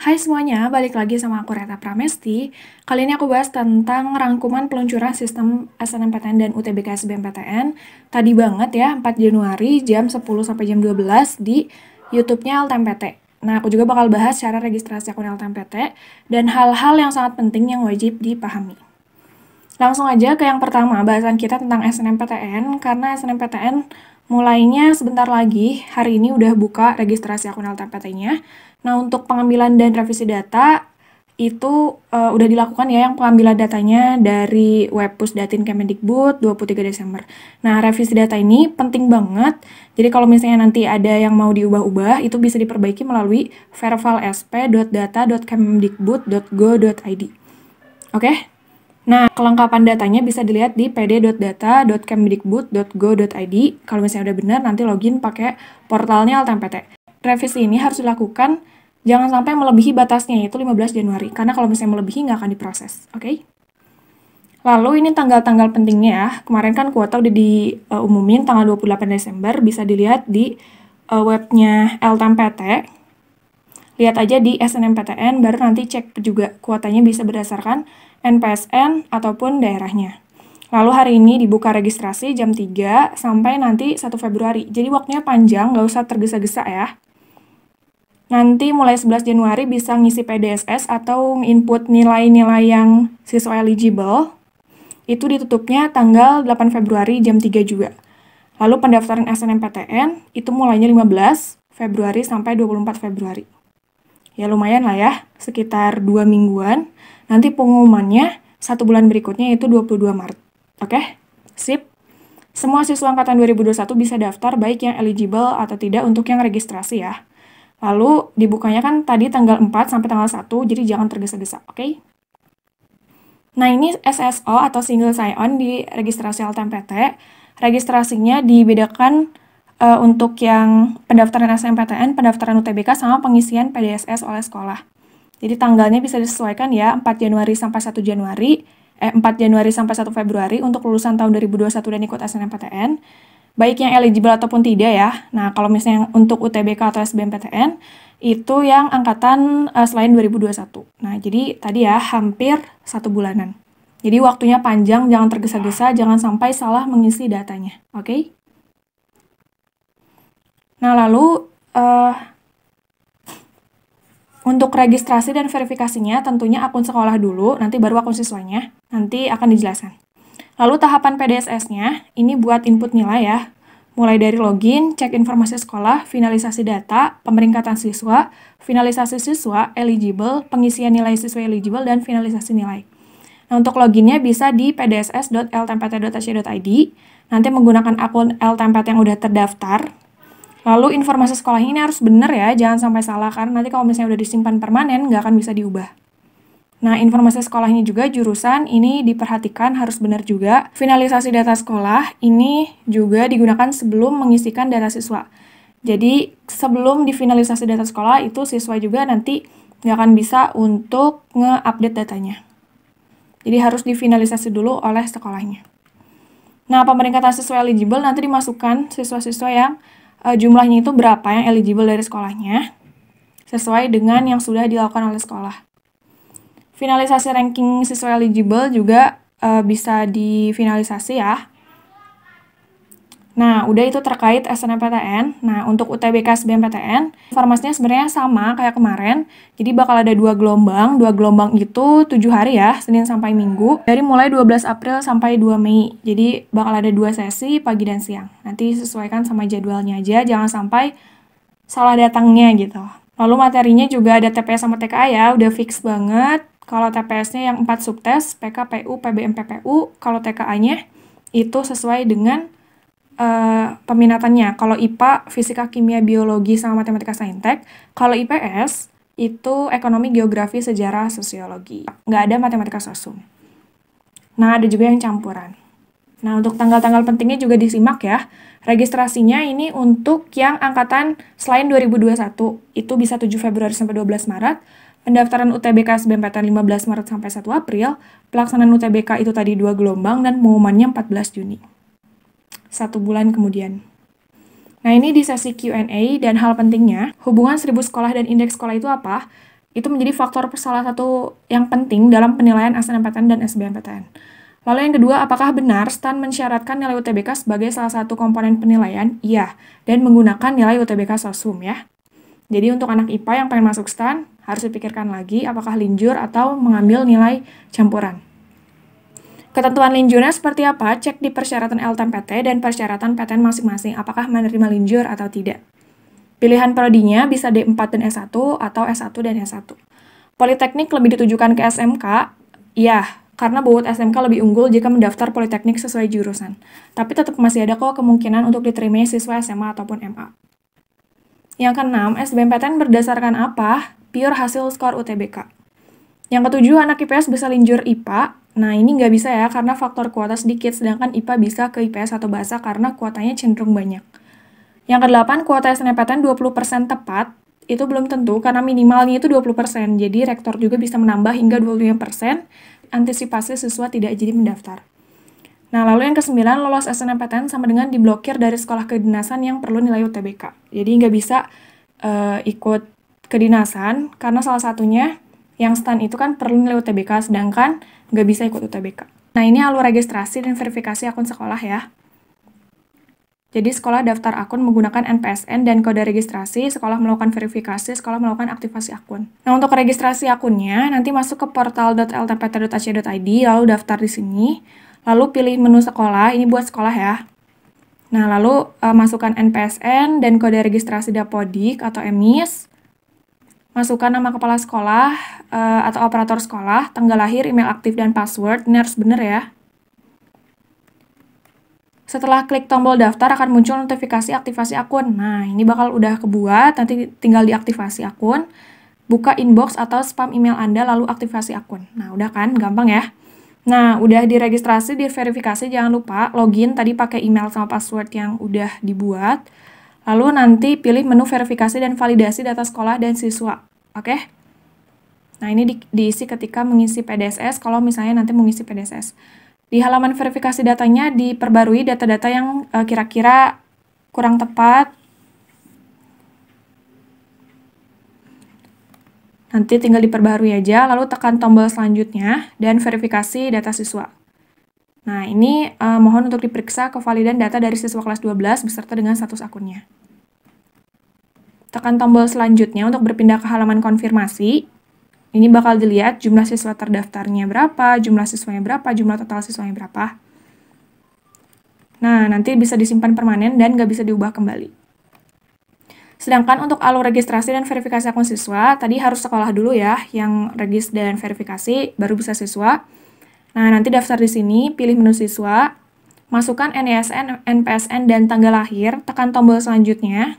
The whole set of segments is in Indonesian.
Hai semuanya, balik lagi sama aku Reta Pramesti. Kali ini aku bahas tentang rangkuman peluncuran sistem SNMPTN dan UTBK SBMPTN. Tadi banget ya, 4 Januari jam 10 sampai jam 12 di YouTube-nya LTMPT. Nah, aku juga bakal bahas cara registrasi akun LTMPT dan hal-hal yang sangat penting yang wajib dipahami. Langsung aja ke yang pertama, bahasan kita tentang SNMPTN, karena SNMPTN mulainya sebentar lagi, hari ini udah buka registrasi akun LTMPT-nya. Nah, untuk pengambilan dan revisi data, itu udah dilakukan ya yang pengambilan datanya dari web Pusdatin Kemendikbud 23 Desember. Nah, revisi data ini penting banget. Jadi kalau misalnya nanti ada yang mau diubah-ubah, itu bisa diperbaiki melalui vervalsp.data.kemendikbud.go.id. Oke? Nah, kelengkapan datanya bisa dilihat di pd.data.kemdikbud.go.id. Kalau misalnya udah benar, nanti login pakai portalnya LTMPT. Revisi ini harus dilakukan, jangan sampai melebihi batasnya, yaitu 15 Januari. Karena kalau misalnya melebihi, nggak akan diproses. Oke? Lalu ini tanggal-tanggal pentingnya ya. Kemarin kan kuota udah diumumin tanggal 28 Desember. Bisa dilihat di webnya LTMPT. Lihat aja di SNMPTN, baru nanti cek juga kuotanya bisa berdasarkan NPSN ataupun daerahnya. Lalu hari ini dibuka registrasi jam 3 sampai nanti 1 Februari. Jadi waktunya panjang, nggak usah tergesa-gesa ya. Nanti mulai 11 Januari bisa ngisi PDSS atau input nilai-nilai yang siswa eligible. Itu ditutupnya tanggal 8 Februari jam 3 juga. Lalu pendaftaran SNMPTN itu mulainya 15 Februari sampai 24 Februari. Ya lumayan lah ya, sekitar 2 mingguan. Nanti pengumumannya 1 bulan berikutnya itu 22 Maret. Oke? Sip. Semua siswa angkatan 2021 bisa daftar baik yang eligible atau tidak untuk yang registrasi ya. Lalu dibukanya kan tadi tanggal 4 sampai tanggal 1, jadi jangan tergesa-gesa, oke? Nah ini SSO atau Single Sign-On di registrasi LTMPT. Registrasinya dibedakan untuk yang pendaftaran SNMPTN, pendaftaran UTBK, sama pengisian PDSS oleh sekolah. Jadi tanggalnya bisa disesuaikan ya, 4 Januari sampai 1 Januari, 4 Januari sampai 1 Februari untuk lulusan tahun 2021 dan ikut SNMPTN, baik yang eligible ataupun tidak ya. Nah, kalau misalnya untuk UTBK atau SBMPTN, itu yang angkatan selain 2021. Nah, jadi tadi ya, hampir 1 bulanan. Jadi waktunya panjang, jangan tergesa-gesa, jangan sampai salah mengisi datanya, oke? Nah, lalu untuk registrasi dan verifikasinya tentunya akun sekolah dulu, nanti baru akun siswanya, nanti akan dijelaskan. Lalu tahapan PDSS-nya, ini buat input nilai ya, mulai dari login, cek informasi sekolah, finalisasi data, pemeringkatan siswa, finalisasi siswa, eligible, pengisian nilai siswa eligible, dan finalisasi nilai. Nah, untuk loginnya bisa di pdss.ltmpt.ac.id, nanti menggunakan akun LTMPT yang udah terdaftar. Lalu informasi sekolahnya ini harus benar ya, jangan sampai salah, karena nanti kalau misalnya udah disimpan permanen, nggak akan bisa diubah. Nah, informasi sekolahnya juga jurusan, ini diperhatikan harus benar juga. Finalisasi data sekolah, ini juga digunakan sebelum mengisikan data siswa. Jadi, sebelum difinalisasi data sekolah, itu siswa juga nanti nggak akan bisa untuk nge-update datanya. Jadi, harus difinalisasi dulu oleh sekolahnya. Nah, pemeringkatan siswa eligible nanti dimasukkan siswa-siswa yang jumlahnya itu berapa yang eligible dari sekolahnya, sesuai dengan yang sudah dilakukan oleh sekolah. Finalisasi ranking siswa eligible juga bisa difinalisasi ya. Nah, udah itu terkait SNMPTN. Nah, untuk UTBK SBMPTN, informasinya sebenarnya sama kayak kemarin. Jadi bakal ada 2 gelombang. 2 gelombang itu 7 hari ya, Senin sampai Minggu. Dari mulai 12 April sampai 2 Mei. Jadi bakal ada 2 sesi, pagi dan siang. Nanti sesuaikan sama jadwalnya aja, jangan sampai salah datangnya gitu. Lalu materinya juga ada TPS sama TKA ya, udah fix banget. Kalau TPS-nya yang 4 subtes, PK, PU, PBM, PPU. Kalau TKA-nya itu sesuai dengan peminatannya. Kalau IPA, Fisika, Kimia, Biologi, sama Matematika, Saintek. Kalau IPS, itu Ekonomi, Geografi, Sejarah, Sosiologi. Nggak ada Matematika Sosum. Nah, ada juga yang campuran. Nah, untuk tanggal-tanggal pentingnya juga disimak ya. Registrasinya ini untuk yang angkatan selain 2021, itu bisa 7 Februari sampai 12 Maret. Pendaftaran UTBK SBMPTN 15 Maret sampai 1 April. Pelaksanaan UTBK itu tadi 2 gelombang dan pengumumannya 14 Juni. 1 bulan kemudian. Nah, ini di sesi Q&A dan hal pentingnya, hubungan 1000 sekolah dan indeks sekolah itu apa? Itu menjadi faktor salah satu yang penting dalam penilaian SNMPTN dan SBMPTN. Lalu yang kedua, apakah benar STAN mensyaratkan nilai UTBK sebagai salah satu komponen penilaian? Iya, dan menggunakan nilai UTBK Sosum ya. Jadi untuk anak IPA yang pengen masuk STAN, harus dipikirkan lagi apakah linjur atau mengambil nilai campuran. Ketentuan linjurnya seperti apa? Cek di persyaratan LTMPT dan persyaratan PTN masing-masing, apakah menerima linjur atau tidak. Pilihan prodinya bisa D4 dan S1 atau S1 dan S1. Politeknik lebih ditujukan ke SMK? Iya, karena bobot SMK lebih unggul jika mendaftar politeknik sesuai jurusan. Tapi tetap masih ada kok kemungkinan untuk diterima siswa SMA ataupun MA. Yang keenam, SBMPTN berdasarkan apa? Pure hasil skor UTBK. Yang ketujuh, anak IPS bisa linjur IPA. Nah, ini nggak bisa ya, karena faktor kuota sedikit, sedangkan IPA bisa ke IPS atau bahasa karena kuotanya cenderung banyak. Yang kedelapan, kuota SNMPTN 20% tepat. Itu belum tentu, karena minimalnya itu 20%. Jadi, rektor juga bisa menambah hingga 25%. Antisipasi siswa tidak jadi mendaftar. Nah, lalu yang kesembilan, lolos SNMPTN sama dengan diblokir dari sekolah kedinasan yang perlu nilai UTBK. Jadi nggak bisa ikut kedinasan, karena salah satunya yang STAN itu kan perlu nilai UTBK, sedangkan nggak bisa ikut UTBK. Nah, ini alur registrasi dan verifikasi akun sekolah ya. Jadi sekolah daftar akun menggunakan NPSN dan kode registrasi, sekolah melakukan verifikasi, sekolah melakukan aktivasi akun. Nah, untuk registrasi akunnya, nanti masuk ke portal.ltpt.ac.id, lalu daftar di sini, lalu pilih menu sekolah, ini buat sekolah ya. Nah, lalu masukkan NPSN dan kode registrasi Dapodik atau EMIS, masukkan nama kepala sekolah atau operator sekolah, tanggal lahir, email aktif, dan password, ini harus benar ya. Setelah klik tombol daftar akan muncul notifikasi aktivasi akun. Nah, ini bakal udah kebuat, nanti tinggal diaktifasi akun, buka inbox atau spam email Anda lalu aktivasi akun. Nah, udah kan? Gampang ya. Nah, udah diregistrasi, diverifikasi, jangan lupa login tadi pakai email sama password yang udah dibuat. Lalu nanti pilih menu verifikasi dan validasi data sekolah dan siswa. Oke? Nah, ini diisi ketika mengisi PDSS, kalau misalnya nanti mengisi PDSS. Di halaman verifikasi datanya diperbarui data-data yang kira-kira kurang tepat. Nanti tinggal diperbarui aja, lalu tekan tombol selanjutnya dan verifikasi data siswa. Nah, ini mohon untuk diperiksa kevalidan data dari siswa kelas 12 beserta dengan status akunnya. Tekan tombol selanjutnya untuk berpindah ke halaman konfirmasi. Ini bakal dilihat jumlah siswa terdaftarnya berapa, jumlah siswanya berapa, jumlah total siswanya berapa. Nah, nanti bisa disimpan permanen dan nggak bisa diubah kembali. Sedangkan untuk alur registrasi dan verifikasi akun siswa, tadi harus sekolah dulu ya, yang regis dan verifikasi, baru bisa siswa. Nah, nanti daftar di sini, pilih menu siswa, masukkan NISN, NPSN, dan tanggal lahir, tekan tombol selanjutnya.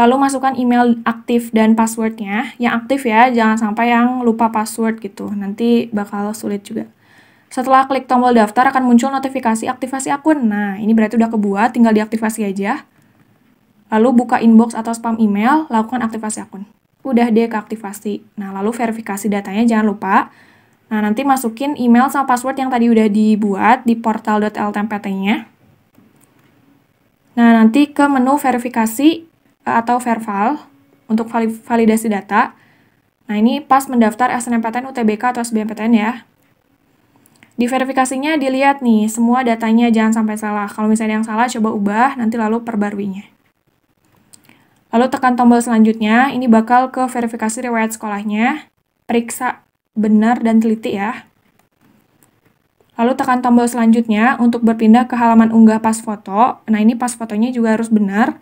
Lalu masukkan email aktif dan passwordnya. Yang aktif ya, jangan sampai yang lupa password gitu. Nanti bakal sulit juga. Setelah klik tombol daftar akan muncul notifikasi aktivasi akun. Nah, ini berarti udah kebuat, tinggal diaktifasi aja. Lalu buka inbox atau spam email, lakukan aktivasi akun. Udah deh keaktifasi. Nah, lalu verifikasi datanya jangan lupa. Nah, nanti masukin email sama password yang tadi udah dibuat di portal.ltmpt-nya. Nah, nanti ke menu verifikasi atau verval untuk validasi data. Nah, ini pas mendaftar SNMPTN, UTBK, atau SBMPTN ya. Di verifikasinya dilihat nih, semua datanya jangan sampai salah. Kalau misalnya yang salah, coba ubah, nanti lalu perbaruinya. Lalu tekan tombol selanjutnya, ini bakal ke verifikasi riwayat sekolahnya. Periksa benar dan teliti ya. Lalu tekan tombol selanjutnya untuk berpindah ke halaman unggah pas foto. Nah, ini pas fotonya juga harus benar.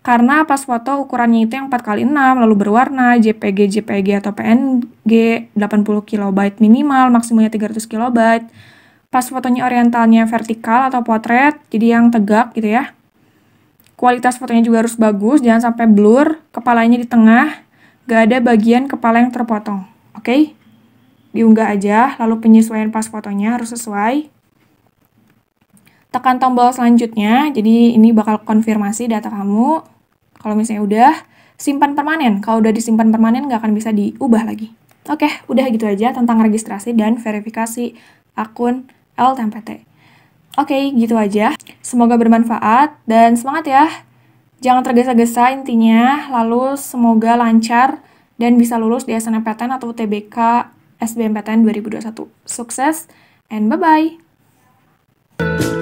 Karena pas foto ukurannya itu yang 4x6, lalu berwarna, JPG atau PNG, 80 KB minimal, maksimumnya 300 KB. Pas fotonya orientalnya vertikal atau potret, jadi yang tegak gitu ya. Kualitas fotonya juga harus bagus, jangan sampai blur, kepalanya di tengah, gak ada bagian kepala yang terpotong. Oke? Diunggah aja, lalu penyesuaian pas fotonya harus sesuai. Tekan tombol selanjutnya, jadi ini bakal konfirmasi data kamu. Kalau misalnya udah, simpan permanen. Kalau udah disimpan permanen, nggak akan bisa diubah lagi. Oke, udah gitu aja tentang registrasi dan verifikasi akun LTMPT. Oke, gitu aja. Semoga bermanfaat dan semangat ya. Jangan tergesa-gesa intinya, lalu semoga lancar dan bisa lulus di SNMPTN atau UTBK SBMPTN 2021. Sukses and bye-bye!